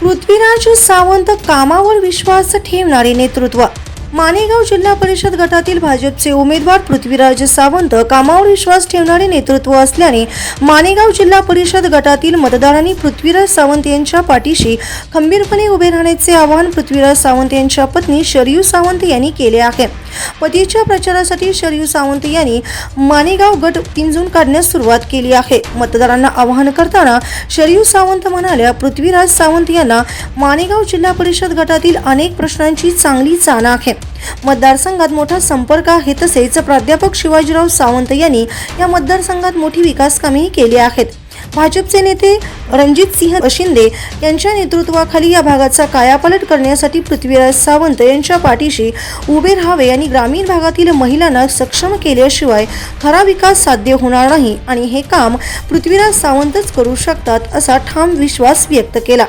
पृथ्वीराज सावंत कामावर विश्वास ठेवणारे नेतृत्व। माणेगाव जिल्हा परिषद गटातील भाजपचे उमेदवार पृथ्वीराज सावंत कामावर विश्वास ठेवणारे नेतृत्व असल्याने माणेगाव जिल्हा परिषद गटातील मतदारांनी पृथ्वीराज सावंत यांच्या पाठीशी खंबीरपणे उभे राहण्याचे आवाहन पृथ्वीराज सावंत यांच्या पत्नी शरयू सावंत यांनी केले आहे। पतीच्या प्रचारासाठी शरयू सावंत यांनी माणेगाव गट पिंजून काढण्यास सुरुवात केली आहे। मतदारांना आवाहन करताना शरयू सावंत म्हणाल्या, पृथ्वीराज सावंत यांना माणेगाव जिल्हा परिषद गटातील अनेक प्रश्नांची चांगली जाण आहे। मतदारसंघात मोठा संपर्क आहे। तसेच प्राध्यापक शिवाजीराव सावंत यांनी या मतदारसंघात मोठी विकास कामेही केली आहेत। भाजपचे नेते रणजितसिंह शिंदे यांच्या नेतृत्वाखाली या भागाचा कायापालट करण्यासाठी पृथ्वीराज सावंत यांच्या पाठीशी उभे राहावे आणि ग्रामीण भागातील महिलांना सक्षम केल्याशिवाय खरा विकास साध्य होणार नाही आणि हे काम पृथ्वीराज सावंतच करू शकतात असा ठाम विश्वास व्यक्त केला।